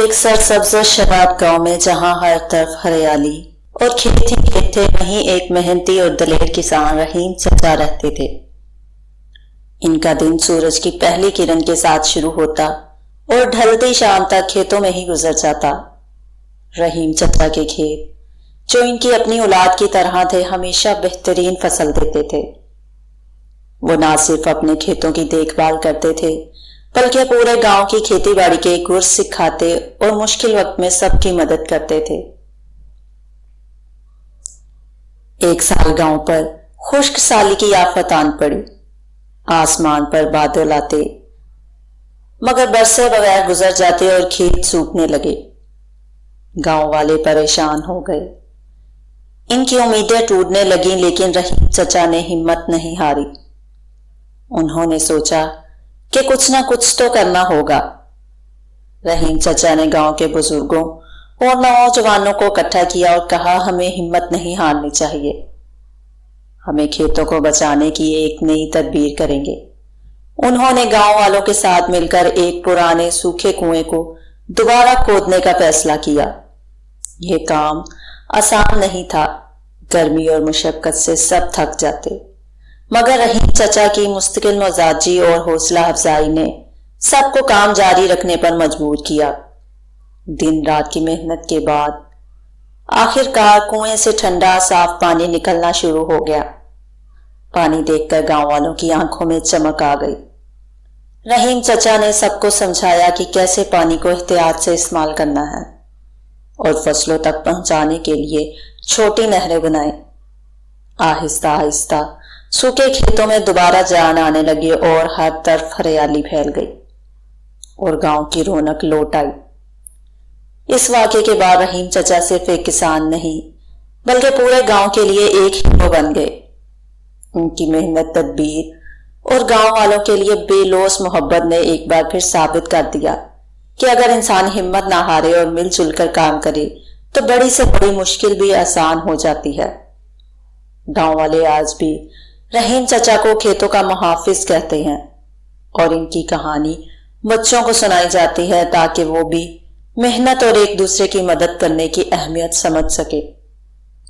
ایک سرسبز و شباب گاؤں میں جہاں ہر طرف ہریالی اور کھیت ہی کھیت تھے، وہیں ایک محنتی اور دلیر کسان رحیم چچا رہتے تھے۔ ان کا دن سورج کی پہلی کرن کے ساتھ شروع ہوتا اور ڈھلتی شام تک کھیتوں میں ہی گزر جاتا۔ رحیم چچا کے کھیت، جو ان کی اپنی اولاد کی طرح تھے، ہمیشہ بہترین فصل دیتے تھے۔ وہ نہ صرف اپنے کھیتوں کی دیکھ بھال کرتے تھے بلکہ پورے گاؤں کی کھیتی باڑی کے گر سکھاتے اور مشکل وقت میں سب کی مدد کرتے تھے۔ ایک سال گاؤں پر خشک سالی کی آفت آن پڑی۔ آسمان پر بادل آتے مگر برسے بغیر گزر جاتے اور کھیت سوکھنے لگے۔ گاؤں والے پریشان ہو گئے، ان کی امیدیں ٹوٹنے لگیں، لیکن رحیم چچا نے ہمت نہیں ہاری۔ انہوں نے سوچا کہ کچھ نہ کچھ تو کرنا ہوگا۔ رحیم چچا نے گاؤں کے بزرگوں اور نوجوانوں کو اکٹھا کیا اور کہا، ہمیں ہمت نہیں ہارنی چاہیے، ہمیں کھیتوں کو بچانے کی ایک نئی تدبیر کریں گے۔ انہوں نے گاؤں والوں کے ساتھ مل کر ایک پرانے سوکھے کنویں کو دوبارہ کھودنے کا فیصلہ کیا۔ یہ کام آسان نہیں تھا، گرمی اور مشقت سے سب تھک جاتے، مگر رحیم چچا کی مستقل مزاجی اور حوصلہ افزائی نے سب کو کام جاری رکھنے پر مجبور کیا۔ دن رات کی محنت کے بعد آخر کار کنویں سے ٹھنڈا صاف پانی نکلنا شروع ہو گیا۔ پانی دیکھ کر گاؤں والوں کی آنکھوں میں چمک آ گئی۔ رحیم چچا نے سب کو سمجھایا کہ کیسے پانی کو احتیاط سے استعمال کرنا ہے اور فصلوں تک پہنچانے کے لیے چھوٹی نہریں بنائیں۔ آہستہ آہستہ سوکھے کھیتوں میں دوبارہ جان آنے لگی اور ہر طرف ہریالی پھیل گئی اور گاؤں کی رونق لوٹ آئی۔ اس واقعے کے بعد رحیم چچا صرف ایک کسان نہیں بلکہ پورے گاؤں کے لیے ایک ہیرو بن گئے۔ ان کی محنت، تدبیر اور گاؤں والوں کے لیے بے لوث محبت نے ایک بار پھر ثابت کر دیا کہ اگر انسان ہمت نہ ہارے اور مل جل کر کام کرے تو بڑی سے بڑی مشکل بھی آسان ہو جاتی ہے۔ گاؤں والے آج بھی رحیم چچا کو کھیتوں کا محافظ کہتے ہیں اور ان کی کہانی بچوں کو سنائی جاتی ہے تاکہ وہ بھی محنت اور ایک دوسرے کی مدد کرنے کی اہمیت سمجھ سکے۔